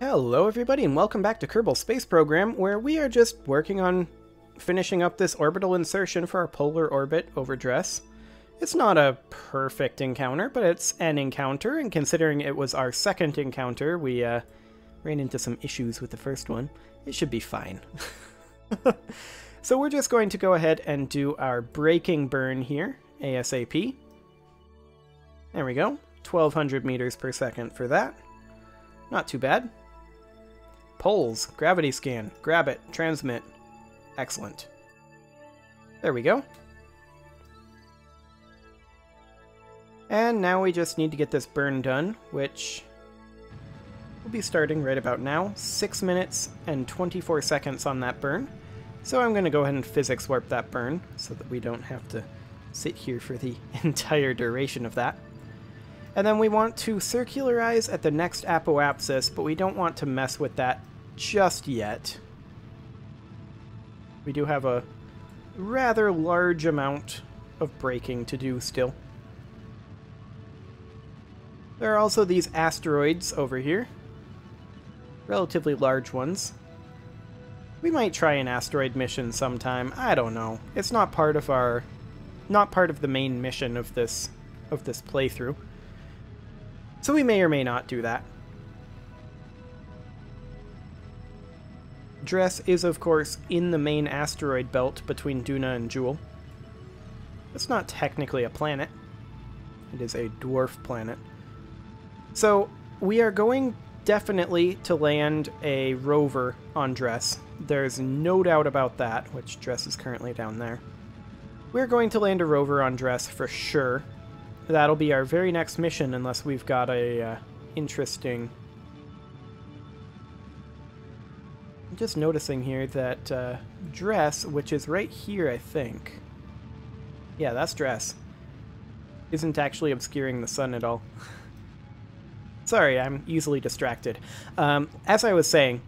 Hello everybody and welcome back to Kerbal Space Program, where we are just working on finishing up this orbital insertion for our polar orbit over Dress. It's not a perfect encounter, but it's an encounter, and considering it was our second encounter, we ran into some issues with the first one. It should be fine. So we're just going to go ahead and do our braking burn here, ASAP. There we go, 1200 meters per second for that. Not too bad. Poles, gravity scan, grab it, transmit. Excellent. There we go. And now we just need to get this burn done, which will be starting right about now. 6 minutes and 24 seconds on that burn. So I'm going to go ahead and physics warp that burn so that we don't have to sit here for the entire duration of that. And then we want to circularize at the next apoapsis, but we don't want to mess with that just yet. We do have a rather large amount of braking to do still. There are also these asteroids over here. Relatively large ones. We might try an asteroid mission sometime. I don't know. It's not part of the main mission of this playthrough. So we may or may not do that. Dress is, of course, in the main asteroid belt between Duna and Jewel. It's not technically a planet. It is a dwarf planet. So we are going definitely to land a rover on Dress. There's no doubt about that, which Dress is currently down there. We're going to land a rover on Dress for sure. That'll be our very next mission, unless we've got a interesting... I'm just noticing here that Dress, which is right here, I think. Yeah, that's Dress. Isn't actually obscuring the sun at all. Sorry, I'm easily distracted. As I was saying,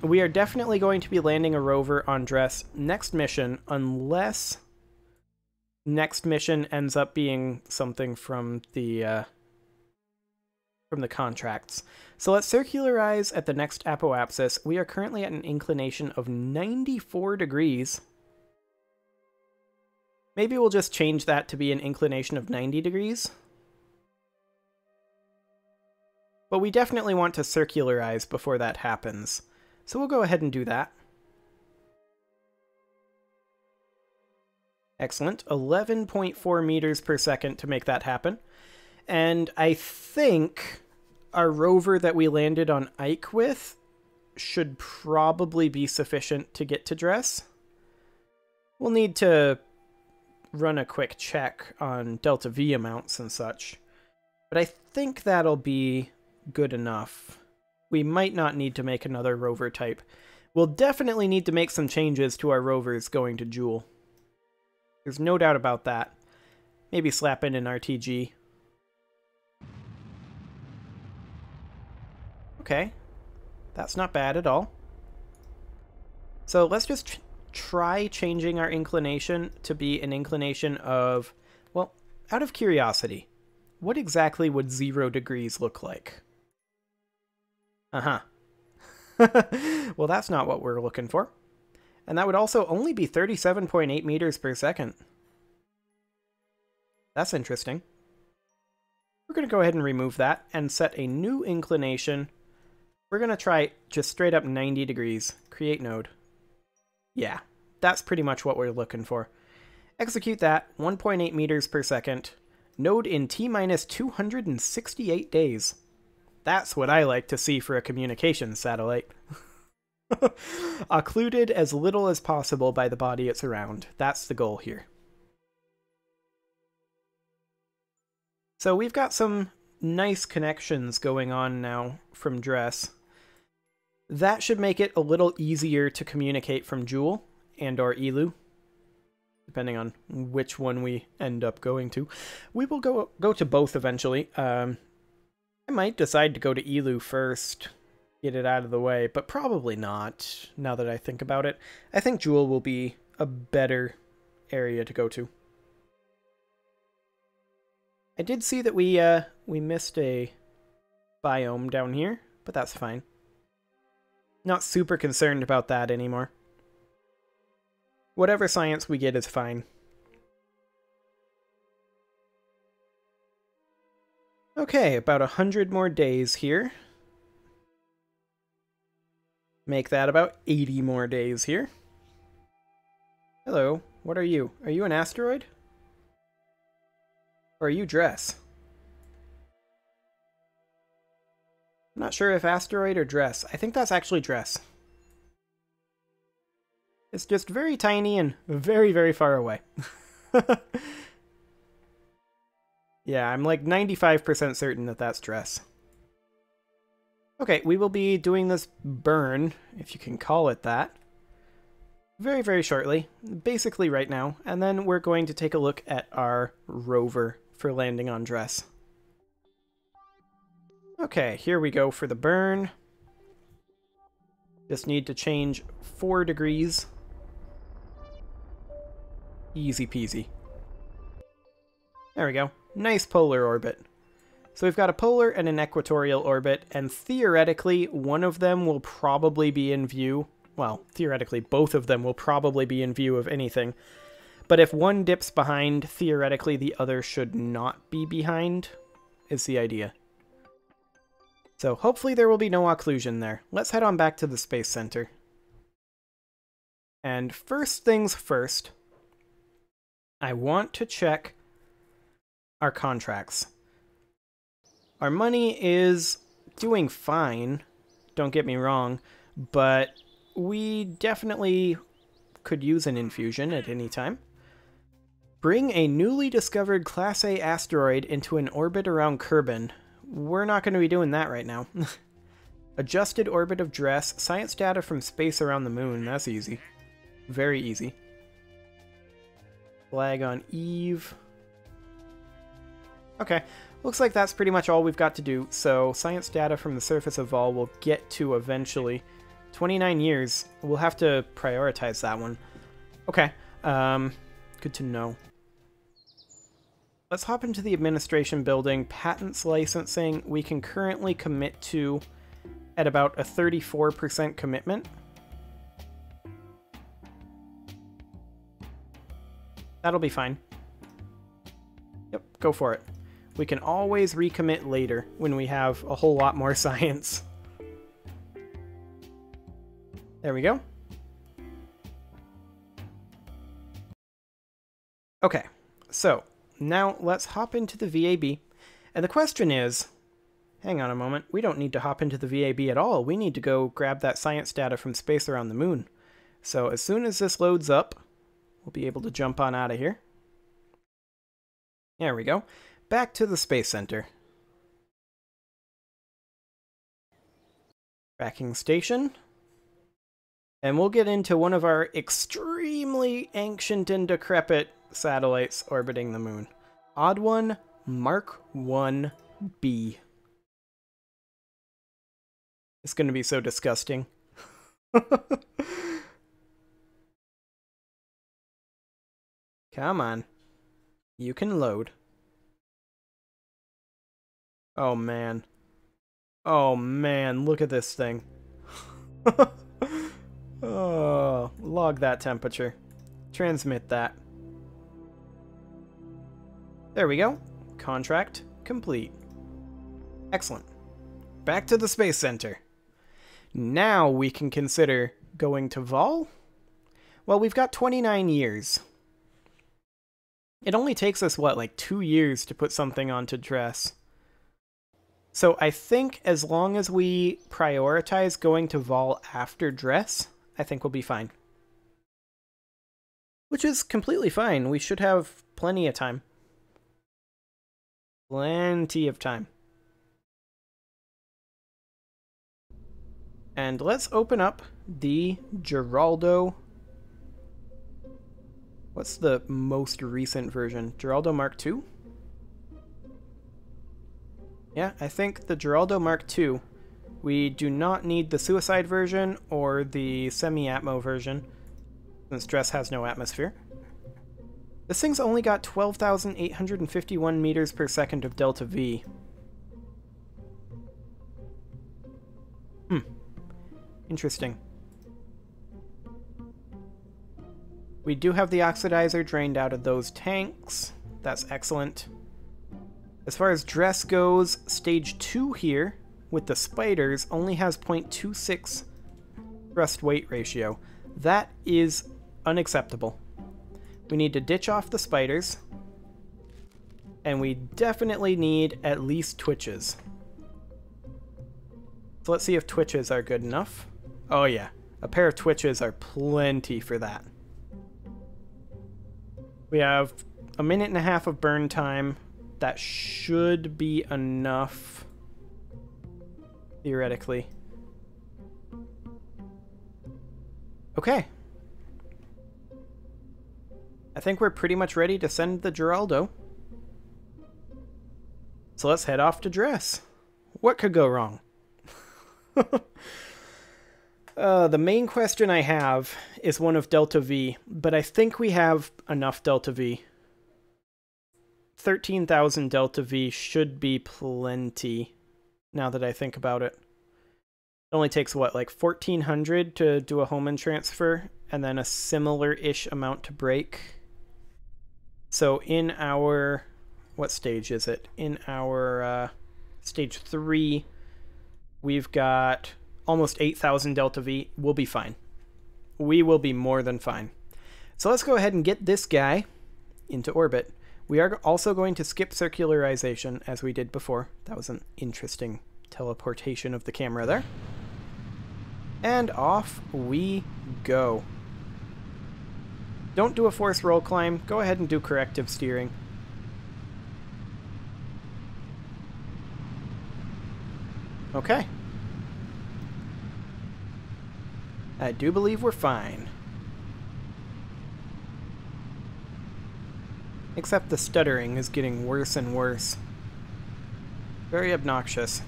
we are definitely going to be landing a rover on Dress next mission, unless... next mission ends up being something from the contracts. So let's circularize at the next apoapsis. We are currently at an inclination of 94 degrees. Maybe we'll just change that to be an inclination of 90 degrees. But we definitely want to circularize before that happens. So we'll go ahead and do that. Excellent. 11.4 meters per second to make that happen. And I think our rover that we landed on Ike with should probably be sufficient to get to Dress. We'll need to run a quick check on Delta V amounts and such. But I think that'll be good enough. We might not need to make another rover type. We'll definitely need to make some changes to our rovers going to Jewel. There's no doubt about that. Maybe slap in an RTG. Okay. That's not bad at all. So let's just try changing our inclination to be an inclination of... well, out of curiosity, what exactly would 0 degrees look like? Uh-huh. Well, that's not what we're looking for. And that would also only be 37.8 meters per second. That's interesting. We're going to go ahead and remove that and set a new inclination. We're going to try just straight up 90 degrees. Create node. Yeah, that's pretty much what we're looking for. Execute that, 1.8 meters per second. Node in T-minus 268 days. That's what I like to see for a communications satellite. Occluded as little as possible by the body it's around. That's the goal here. So we've got some nice connections going on now from Dress. That should make it a little easier to communicate from Jewel and or Elu, depending on which one we end up going to. We will go to both eventually. I might decide to go to Elu first, get it out of the way, but probably not, now that I think about it. I think Jewel will be a better area to go to. I did see that we missed a biome down here, but that's fine. Not super concerned about that anymore. Whatever science we get is fine. Okay, about 100 more days here. Make that about 80 more days here. Hello, what are you? Are you an asteroid? Or are you Dress? I'm not sure if asteroid or Dress. I think that's actually Dress. It's just very tiny and very, very far away. Yeah, I'm like 95% certain that that's Dress. Okay, we will be doing this burn, if you can call it that, very, very shortly, basically right now, and then we're going to take a look at our rover for landing on Dress. Okay, here we go for the burn. Just need to change 4 degrees. Easy peasy. There we go. Nice polar orbit. So we've got a polar and an equatorial orbit, and theoretically, one of them will probably be in view. Well, theoretically, both of them will probably be in view of anything. But if one dips behind, theoretically, the other should not be behind, is the idea. So hopefully there will be no occlusion there. Let's head on back to the Space Center. And first things first, I want to check our contracts. Our money is doing fine, don't get me wrong, but we definitely could use an infusion at any time. Bring a newly discovered Class A asteroid into an orbit around Kerbal. We're not going to be doing that right now. Adjusted orbit of Dress, science data from space around the moon. That's easy. Very easy. Flag on Eve. Okay, looks like that's pretty much all we've got to do, so science data from the surface of Vol we'll get to eventually. 29 years, we'll have to prioritize that one. Okay, good to know. Let's hop into the administration building. Patents licensing, we can currently commit to at about a 34% commitment. That'll be fine. Yep, go for it. We can always recommit later when we have a whole lot more science. There we go. Okay, so now let's hop into the VAB. And the question is, hang on a moment, we don't need to hop into the VAB at all. We need to go grab that science data from space around the moon. So as soon as this loads up, we'll be able to jump on out of here. There we go. Back to the Space Center. Tracking station. And we'll get into one of our extremely ancient and decrepit satellites orbiting the moon. Odd One Mark 1B. It's going to be so disgusting. Come on. You can load. Oh man. Oh man, look at this thing. Oh, log that temperature. Transmit that. There we go. Contract complete. Excellent. Back to the Space Center. Now we can consider going to Vol. Well, we've got 29 years. It only takes us, what, like 2 years to put something onto Dress. So I think as long as we prioritize going to Vol after Dress, I think we'll be fine. Which is completely fine. We should have plenty of time. Plenty of time. And let's open up the Geraldo. What's the most recent version? Geraldo Mark II? Yeah, I think the Geraldo Mark II. We do not need the Suicide version or the Semi-Atmo version, since Dress has no atmosphere. This thing's only got 12,851 meters per second of delta V. Interesting. We do have the oxidizer drained out of those tanks. That's excellent. As far as dress goes, stage 2 here, with the spiders, only has 0.26 thrust weight ratio. That is unacceptable. We need to ditch off the spiders, and we definitely need at least twitches. So let's see if twitches are good enough. Oh yeah, a pair of twitches are plenty for that. We have a minute and a half of burn time. That should be enough, theoretically. Okay. I think we're pretty much ready to send the Geraldo. So let's head off to dress. What could go wrong? The main question I have is one of Delta V, but I think we have enough Delta V. 13,000 Delta V should be plenty, now that I think about it. It only takes, what, like 1,400 to do a Hohmann transfer, and then a similar-ish amount to break. So in our... what stage is it? In our stage 3, we've got almost 8,000 Delta V. We'll be fine. We will be more than fine. So let's go ahead and get this guy into orbit. We are also going to skip circularization, as we did before. That was an interesting teleportation of the camera there. And off we go. Don't do a forced roll climb. Go ahead and do corrective steering. Okay. I do believe we're fine. Except the stuttering is getting worse and worse. Very obnoxious.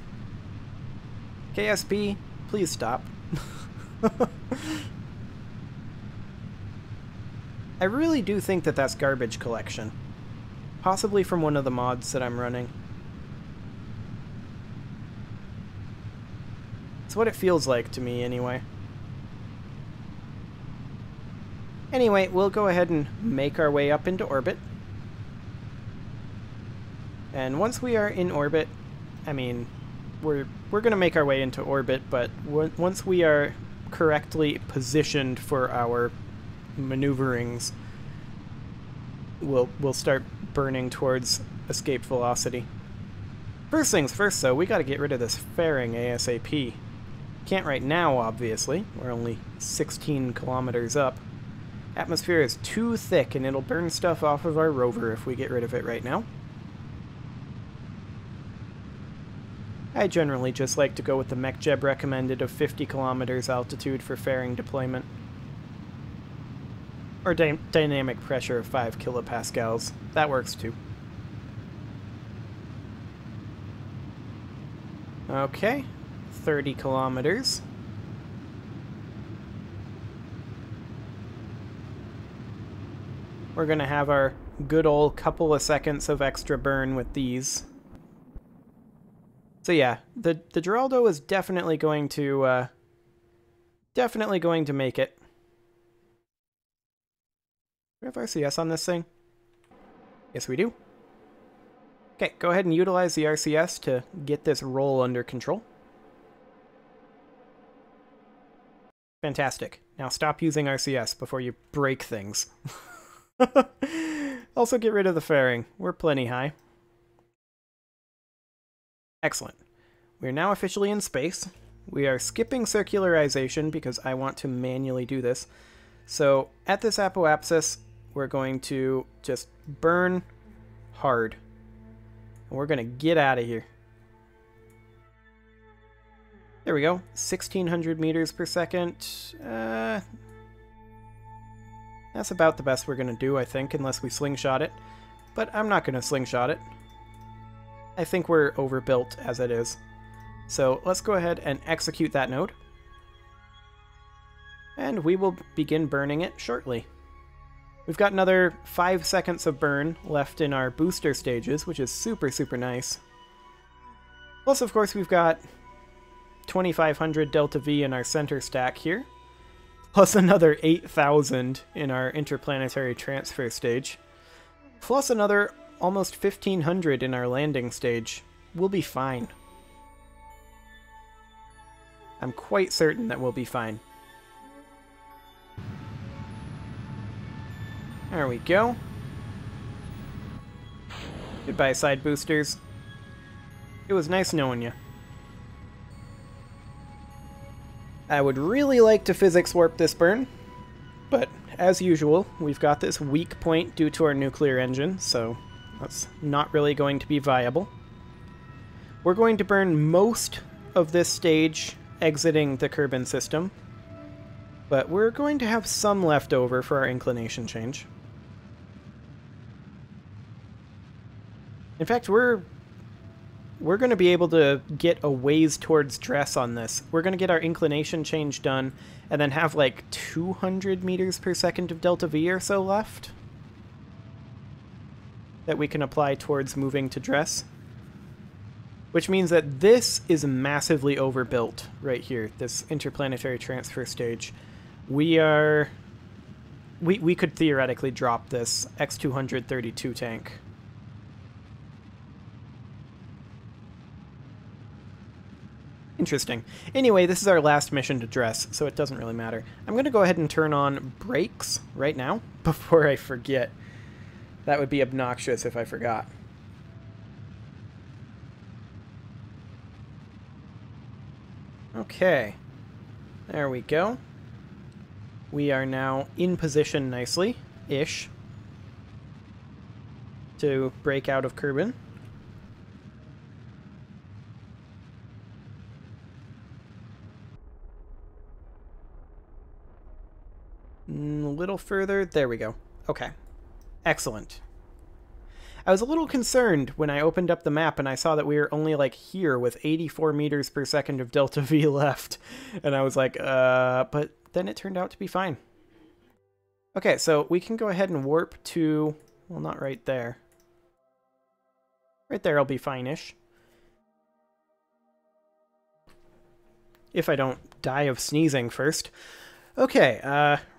KSP, please stop. I really do think that that's garbage collection. Possibly from one of the mods that I'm running. It's what it feels like to me, anyway. Anyway, we'll go ahead and make our way up into orbit. And once we are in orbit, I mean, we're going to make our way into orbit, but once we are correctly positioned for our maneuverings, we'll start burning towards escape velocity. First things first, though, we got to get rid of this fairing ASAP. Can't right now, obviously. We're only 16 kilometers up. Atmosphere is too thick, and it'll burn stuff off of our rover if we get rid of it right now. I generally just like to go with the MechJeb recommended of 50 kilometers altitude for fairing deployment. Or dynamic pressure of 5 kilopascals. That works too. Okay, 30 kilometers. We're going to have our good old couple of seconds of extra burn with these. So yeah, the Geraldo is definitely going to make it. Do we have RCS on this thing? Yes, we do. Okay, go ahead and utilize the RCS to get this roll under control. Fantastic. Now stop using RCS before you break things. Also get rid of the fairing. We're plenty high. Excellent. We are now officially in space. We are skipping circularization because I want to manually do this. So at this apoapsis, we're going to just burn hard. And we're going to get out of here. There we go. 1,600 meters per second. That's about the best we're going to do, I think, unless we slingshot it. But I'm not going to slingshot it. I think we're overbuilt as it is. So let's go ahead and execute that node. And we will begin burning it shortly. We've got another 5 seconds of burn left in our booster stages, which is super, super nice. Plus, of course, we've got 2,500 delta V in our center stack here, plus another 8,000 in our interplanetary transfer stage, plus another almost 1,500 in our landing stage. We'll be fine. I'm quite certain that we'll be fine. There we go. Goodbye, side boosters. It was nice knowing you. I would really like to physics warp this burn, but as usual, we've got this weak point due to our nuclear engine, so that's not really going to be viable. We're going to burn most of this stage exiting the Kerbal system, but we're going to have some left over for our inclination change. In fact, we're going to be able to get a ways towards dress on this. We're going to get our inclination change done and then have like 200 meters per second of delta V or so left that we can apply towards moving to dress. Which means that this is massively overbuilt right here, this interplanetary transfer stage. We could theoretically drop this X-232 tank. Interesting. Anyway, this is our last mission to dress, so it doesn't really matter. I'm going to go ahead and turn on brakes right now before I forget. That would be obnoxious if I forgot. Okay. There we go. We are now in position nicely-ish to break out of Kerbal. A little further. There we go. Okay. Excellent. I was a little concerned when I opened up the map and I saw that we were only like here with 84 meters per second of delta V left. And I was like, but then it turned out to be fine. Okay, so we can go ahead and warp to, well, not right there. Right there will be fine-ish. If I don't die of sneezing first. Okay,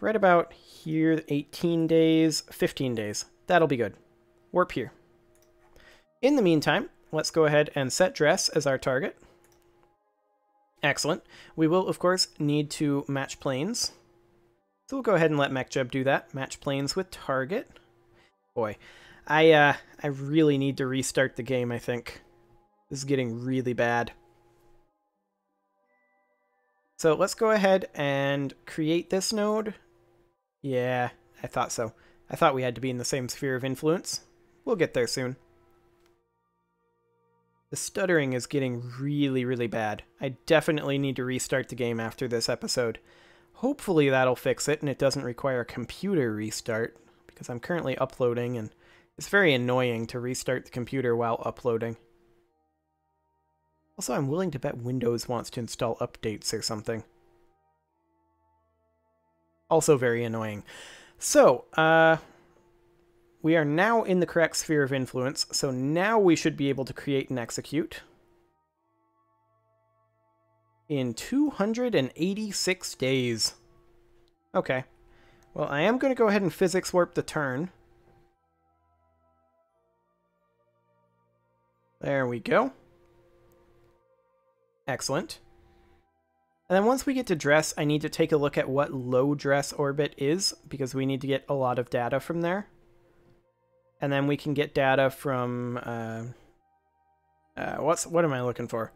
right about here, 18 days, 15 days. That'll be good. Warp here. In the meantime, let's go ahead and set dress as our target. Excellent. We will, of course, need to match planes. So we'll go ahead and let MechJeb do that. Match planes with target. Boy, I really need to restart the game, I think. This is getting really bad. So let's go ahead and create this node. Yeah, I thought so. I thought we had to be in the same sphere of influence. We'll get there soon. The stuttering is getting really, really bad. I definitely need to restart the game after this episode. Hopefully that'll fix it and it doesn't require a computer restart, because I'm currently uploading and it's very annoying to restart the computer while uploading. Also, I'm willing to bet Windows wants to install updates or something. Also very annoying. So, we are now in the correct sphere of influence, so now we should be able to create and execute. In 286 days. Okay. Well, I am going to go ahead and physics warp the turn. There we go. Excellent. And then once we get to dress, I need to take a look at what low dress orbit is, because we need to get a lot of data from there. And then we can get data from, what am I looking for?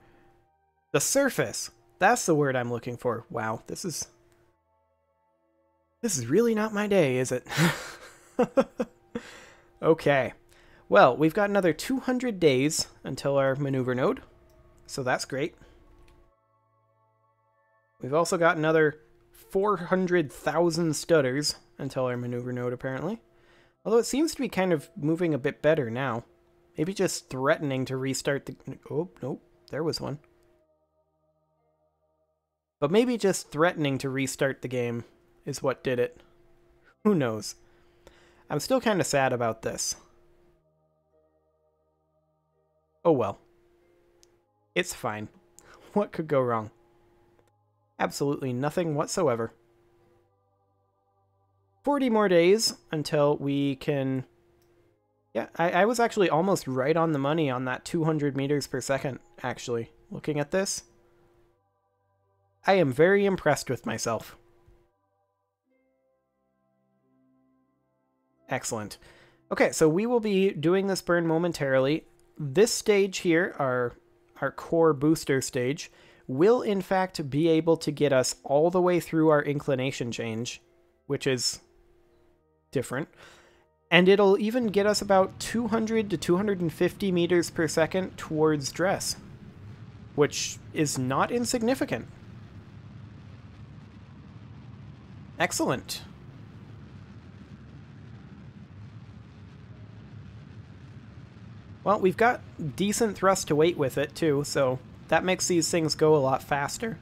The surface. That's the word I'm looking for. Wow, this is really not my day, is it? Okay. Well, we've got another 200 days until our maneuver node, so that's great. We've also got another 400,000 stutters until our maneuver node, apparently. Although it seems to be kind of moving a bit better now. Maybe just threatening to restart the... Oh, nope. There was one. But maybe just threatening to restart the game is what did it. Who knows? I'm still kind of sad about this. Oh well. It's fine. What could go wrong? Absolutely nothing whatsoever. 40 more days until we can... Yeah, I was actually almost right on the money on that 200 meters per second, actually, looking at this. I am very impressed with myself. Excellent. Okay, so we will be doing this burn momentarily. This stage here, our core booster stage, will in fact be able to get us all the way through our inclination change, which is different. And it'll even get us about 200 to 250 meters per second towards dress, which is not insignificant. Excellent. Well, we've got decent thrust to weight with it too, so that makes these things go a lot faster.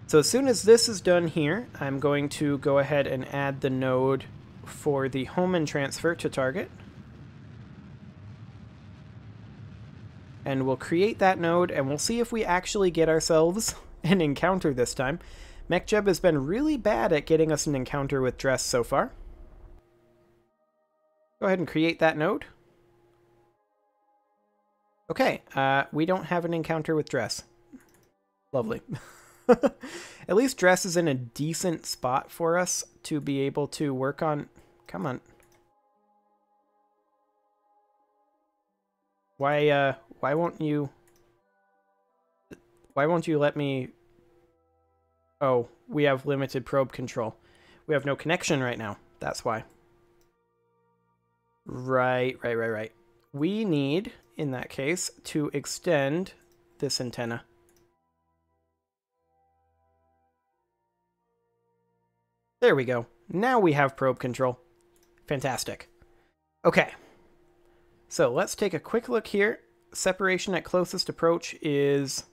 So as soon as this is done here, I'm going to go ahead and add the node for the Hohmann transfer to target. And we'll create that node, and we'll see if we actually get ourselves an encounter this time. MechJeb has been really bad at getting us an encounter with dress so far. Go ahead and create that node. Okay, we don't have an encounter with dress. Lovely. At least dress is in a decent spot for us to be able to work on. Come on. Why won't you let me... Oh, we have limited probe control. We have no connection right now. That's why. Right. We need, in that case, to extend this antenna. There we go. Now we have probe control. Fantastic. Okay. So let's take a quick look here. Separation at closest approach is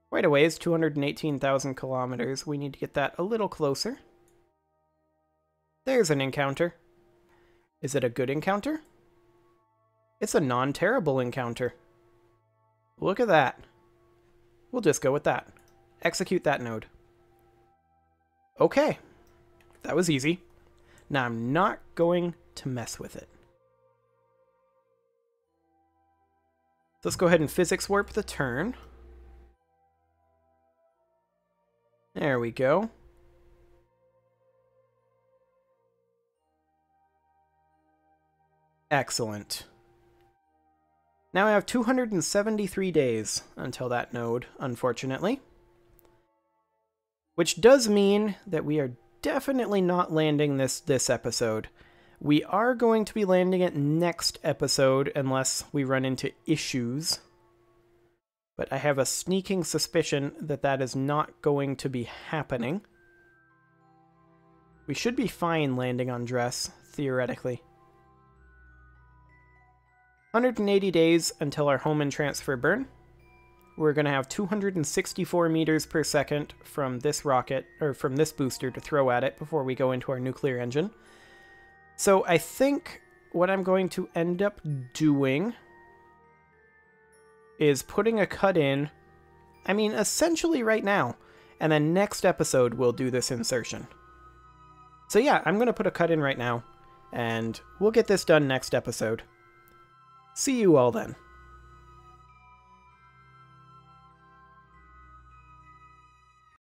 quite a ways, 218,000 kilometers. We need to get that a little closer. There's an encounter. Is it a good encounter? It's a non-terrible encounter. Look at that. We'll just go with that. Execute that node. Okay. That was easy. Now I'm not going to mess with it. Let's go ahead and physics warp the turn. There we go. Excellent. Now I have 273 days until that node, unfortunately. Which does mean that we are definitely not landing this episode. We are going to be landing it next episode unless we run into issues. But I have a sneaking suspicion that that is not going to be happening. We should be fine landing on dress, theoretically. 180 days until our Hohmann transfer burn. We're going to have 264 meters per second from this rocket, or from this booster to throw at it before we go into our nuclear engine. So I think what I'm going to end up doing is putting a cut in, I mean, essentially right now, and then next episode we'll do this insertion. So yeah, I'm going to put a cut in right now, and we'll get this done next episode. See you all then.